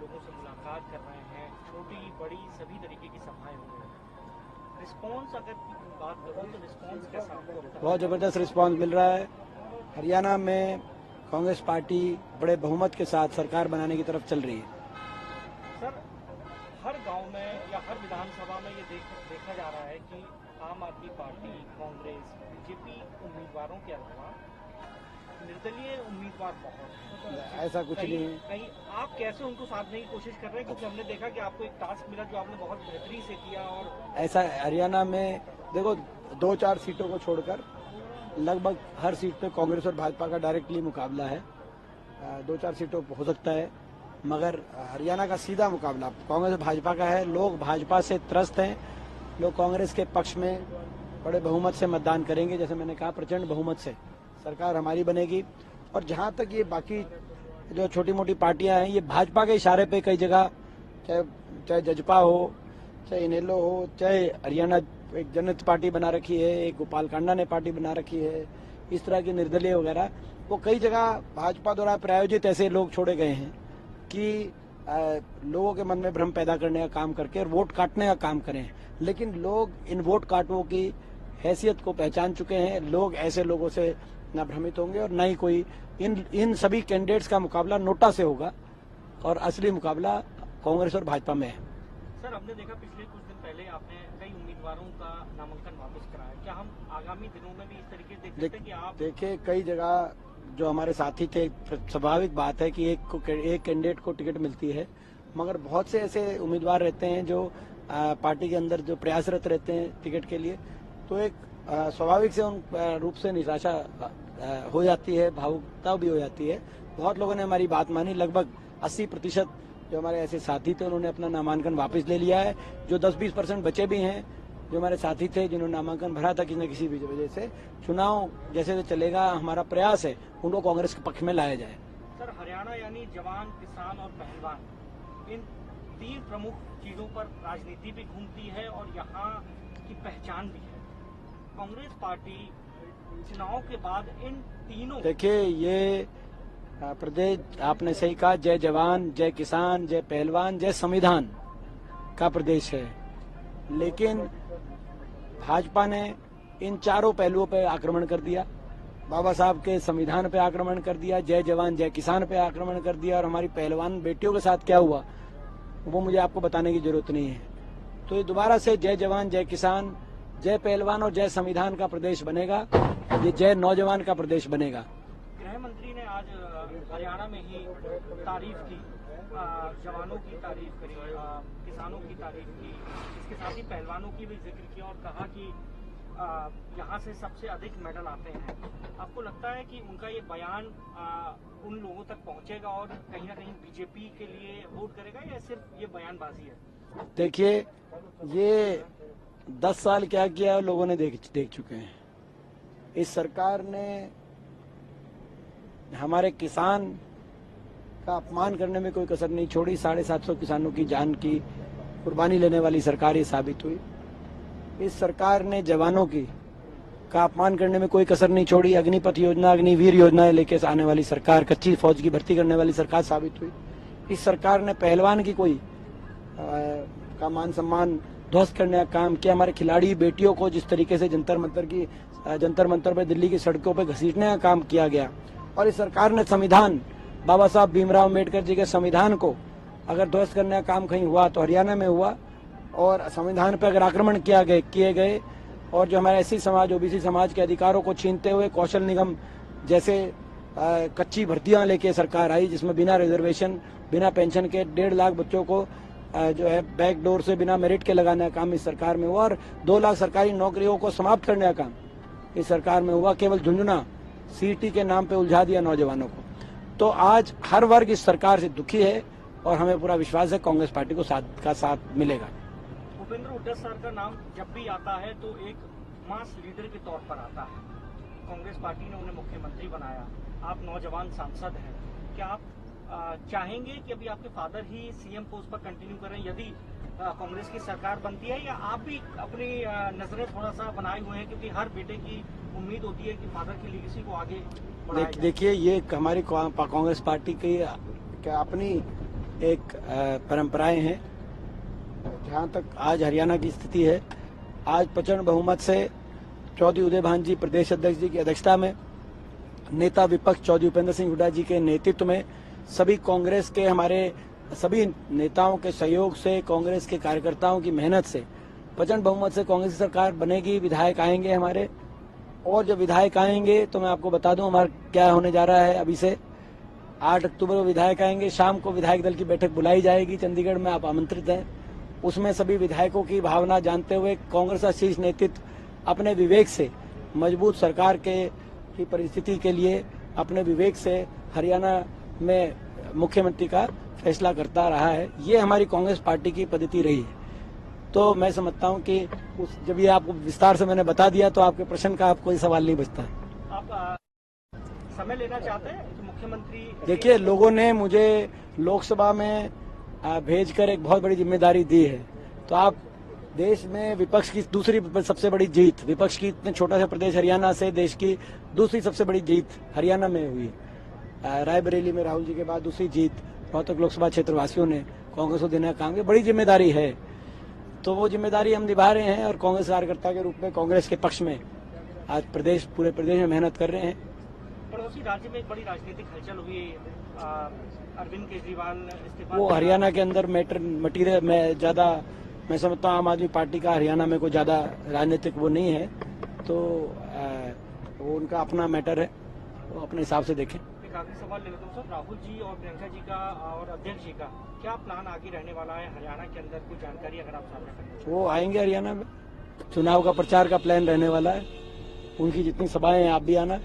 लोगों से मुलाकात कर रहे हैं, छोटी बड़ी सभी तरीके की सभाएं हो रही हैं। रिस्पॉन्स अगर बात करूँ तो रिस्पॉन्स कैसा आपको लगता है? बहुत ज़बरदस्त रिस्पॉन्स मिल रहा है। हरियाणा में कांग्रेस पार्टी बड़े बहुमत के साथ सरकार बनाने की तरफ चल रही है। सर, हर गांव में या हर विधानसभा में ये देखा जा रहा है कि आम आदमी पार्टी, कांग्रेस, बीजेपी उम्मीदवारों के अलावा निर्दलीय उम्मीदवार बहुत हैं। ऐसा कुछ नहीं है। कहीं आप कैसे उनको साधने की कोशिश कर रहे हैं? क्योंकि हमने देखा कि आपको एक टास्क मिला जो आपने बहुत बेहतरी से किया। और ऐसा हरियाणा में देखो 2-4 सीटों को छोड़कर लगभग हर सीट पे कांग्रेस और भाजपा का डायरेक्टली मुकाबला है। 2-4 सीटों पर हो सकता है, मगर हरियाणा का सीधा मुकाबला कांग्रेस और भाजपा का है। लोग भाजपा से त्रस्त हैं, लोग कांग्रेस के पक्ष में बड़े बहुमत से मतदान करेंगे। जैसे मैंने कहा, प्रचंड बहुमत से सरकार हमारी बनेगी। और जहां तक ये बाकी जो छोटी मोटी पार्टियां हैं, ये भाजपा के इशारे पे कई जगह, चाहे जजपा हो, चाहे इनेलो हो, चाहे हरियाणा एक जनता पार्टी बना रखी है, एक गोपाल कांडा ने पार्टी बना रखी है, इस तरह की निर्दलीय वगैरह, वो कई जगह भाजपा द्वारा प्रायोजित ऐसे लोग छोड़े गए हैं कि लोगों के मन में भ्रम पैदा करने का काम करके और वोट काटने का काम करें। लेकिन लोग इन वोट काटों की हैसियत को पहचान चुके हैं। लोग ऐसे लोगों से न भ्रमित होंगे और न ही कोई इन सभी कैंडिडेट्स का मुकाबला नोटा से होगा और असली मुकाबला कांग्रेस और भाजपा में है। सर, हमने देखा पिछले कुछ दिन पहले आपने कई उम्मीदवारों का नामांकन वापस कराया। क्या हम आगामी दिनों में भी इस तरीके से देख सकते हैं कि आप देखिए, कई जगह जो हमारे साथी थे, स्वाभाविक बात है कि एक कैंडिडेट को टिकट मिलती है, मगर बहुत से ऐसे उम्मीदवार रहते हैं जो पार्टी के अंदर जो प्रयासरत रहते हैं टिकट के लिए, तो एक स्वाभाविक से उन रूप से निराशा हो जाती है, भावुकता भी हो जाती है। बहुत लोगों ने हमारी बात मानी। लगभग 80% जो हमारे ऐसे साथी थे उन्होंने अपना नामांकन वापस ले लिया है। जो 10-20% बचे भी हैं, जो हमारे साथी थे जिन्होंने नामांकन भरा था किसी न किसी वजह से, चुनाव जैसे चलेगा हमारा प्रयास है उनको कांग्रेस के पक्ष में लाया जाए। सर, हरियाणा यानी जवान, किसान और पहलवान, इन 3 प्रमुख चीजों पर राजनीति भी घूमती है और यहाँ की पहचान भी है। कांग्रेस पार्टी चुनाव के बाद इन तीनों, देखिए, ये प्रदेश आपने सही कहा, जय जवान, जय किसान, जय पहलवान, जय संविधान का प्रदेश है। लेकिन भाजपा ने इन चारों पहलुओं पर आक्रमण कर दिया। बाबा साहब के संविधान पे आक्रमण कर दिया, जय जवान जय किसान पे आक्रमण कर दिया, और हमारी पहलवान बेटियों के साथ क्या हुआ वो मुझे आपको बताने की जरूरत नहीं है। तो ये दोबारा से जय जवान जय किसान, जय पहलवान और जय संविधान का प्रदेश बनेगा, ये जय नौजवान का प्रदेश बनेगा। गृह मंत्री ने आज हरियाणा में ही तारीफ की, जवानों की तारीफ करी, किसानों की तारीफ की, इसके साथ ही पहलवानों की भी जिक्र किया और कहा कि यहाँ से सबसे अधिक मेडल आते हैं। आपको लगता है कि उनका ये बयान उन लोगों तक पहुँचेगा और कहीं ना कहीं बीजेपी के लिए वोट करेगा, या सिर्फ ये बयानबाजी है? देखिए, ये 10 साल क्या किया लोगों ने देख चुके हैं। इस सरकार ने हमारे किसान का अपमान करने में कोई कसर नहीं छोड़ी। 750 किसानों की जान की कुर्बानी लेने वाली सरकार ये साबित हुई। इस सरकार ने जवानों की का अपमान करने में कोई कसर नहीं छोड़ी। अग्निपथ योजना, अग्निवीर योजनाएं लेके आने वाली सरकार, कच्ची फौज की भर्ती करने वाली सरकार साबित हुई। इस सरकार ने पहलवान की कोई का मान सम्मान ध्वस्त करने का काम किया। हमारे खिलाड़ी बेटियों को जिस तरीके से जंतर मंतर पे दिल्ली की सड़कों पे घसीटने का काम किया गया, और इस सरकार ने संविधान, बाबा साहब भीमराव अम्बेडकर जी के संविधान को अगर ध्वस्त करने का काम कहीं हुआ तो हरियाणा में हुआ। और संविधान पर अगर आक्रमण किए गए और जो हमारे एससी समाज, ओबीसी समाज के अधिकारों को छीनते हुए कौशल निगम जैसे कच्ची भर्तियां लेके सरकार आई, जिसमें बिना रिजर्वेशन, बिना पेंशन के 1.5 लाख बच्चों को जो है बैक डोर से बिना मेरिट के लगाने का काम इस सरकार में हुआ, और 2 लाख सरकारी नौकरियों को समाप्त करने का काम इस सरकार में हुआ। केवल झुंझुना सीटी के नाम पे उलझा दिया नौजवानों को। तो आज हर वर्ग इस सरकार से दुखी है और हमें पूरा विश्वास है कांग्रेस पार्टी को साथ मिलेगा। भूपेंद्र हुड्डा सर का नाम जब भी आता है तो एक मास लीडर के तौर पर आता है। कांग्रेस पार्टी ने उन्हें मुख्यमंत्री बनाया, आप नौजवान सांसद हैं, क्या आप चाहेंगे कि अभी आपके फादर ही सीएम पोस्ट पर कंटिन्यू करें यदि कांग्रेस की सरकार बनती है, या आप भी अपनी नजरें थोड़ा सा बनाए हुए हैं, क्योंकि हर बेटे की उम्मीद होती है कि फादर की लीगेसी को आगे बढ़ाया जाए? देखिए, ये हमारी कांग्रेस पार्टी की अपनी एक परंपराएं हैं। जहां तक आज हरियाणा की स्थिति है, आज प्रचंड बहुमत से चौधरी उदय भान जी प्रदेश अध्यक्ष जी की अध्यक्षता में, नेता विपक्ष चौधरी उपेंद्र सिंह हुड्डा जी के नेतृत्व में, सभी कांग्रेस के हमारे सभी नेताओं के सहयोग से, कांग्रेस के कार्यकर्ताओं की मेहनत से प्रचंड बहुमत से कांग्रेस की सरकार बनेगी। विधायक आएंगे हमारे, और जब विधायक आएंगे तो मैं आपको बता दूं हमारा क्या होने जा रहा है। अभी से 8 अक्टूबर को विधायक आएंगे, शाम को विधायक दल की बैठक बुलाई जाएगी चंडीगढ़ में, आप आमंत्रित हैं। उसमें सभी विधायकों की भावना जानते हुए कांग्रेस का शीर्ष नेतृत्व अपने विवेक से मजबूत सरकार की परिस्थिति के लिए अपने विवेक से हरियाणा में मुख्यमंत्री का फैसला करता रहा है। ये हमारी कांग्रेस पार्टी की पद्धति रही है। तो मैं समझता हूं कि जब ये आपको विस्तार से मैंने बता दिया तो आपके प्रश्न का कोई सवाल नहीं बचता। आप समय लेना चाहते हैं तो मुख्यमंत्री, देखिए, लोगों ने मुझे लोकसभा में भेजकर एक बहुत बड़ी जिम्मेदारी दी है। तो आप देश में विपक्ष की दूसरी सबसे बड़ी जीत, विपक्ष की इतने छोटा सा प्रदेश हरियाणा से देश की दूसरी सबसे बड़ी जीत हरियाणा में हुई। रायबरेली में राहुल जी के बाद दूसरी जीत रोहतक लोकसभा क्षेत्र वासियों ने कांग्रेस को देने का काम किया। बड़ी जिम्मेदारी है, तो वो जिम्मेदारी हम निभा रहे हैं और कांग्रेस कार्यकर्ता के रूप में कांग्रेस के पक्ष में आज पूरे प्रदेश में मेहनत कर रहे हैं। पड़ोसी राज्य में एक बड़ी राजनीतिक हलचल हुई, अरविंद केजरीवाल इस्तीफा, वो हरियाणा के अंदर मटीरियल में ज्यादा, मैं समझता हूँ आम आदमी पार्टी का हरियाणा में कोई ज्यादा राजनीतिक वो नहीं है, तो वो उनका अपना मैटर है, वो अपने हिसाब से देखें। एक आखिरी सवाल ले लेता हूँ सर, राहुल जी और प्रियंका जी का और अध्यक्ष जी का क्या प्लान आगे रहने वाला है हरियाणा के अंदर, कुछ जानकारी अगर आप साझा करें? वो आएंगे हरियाणा में, चुनाव का प्रचार का प्लान रहने वाला है, उनकी जितनी सभाएं हैं आप भी आना।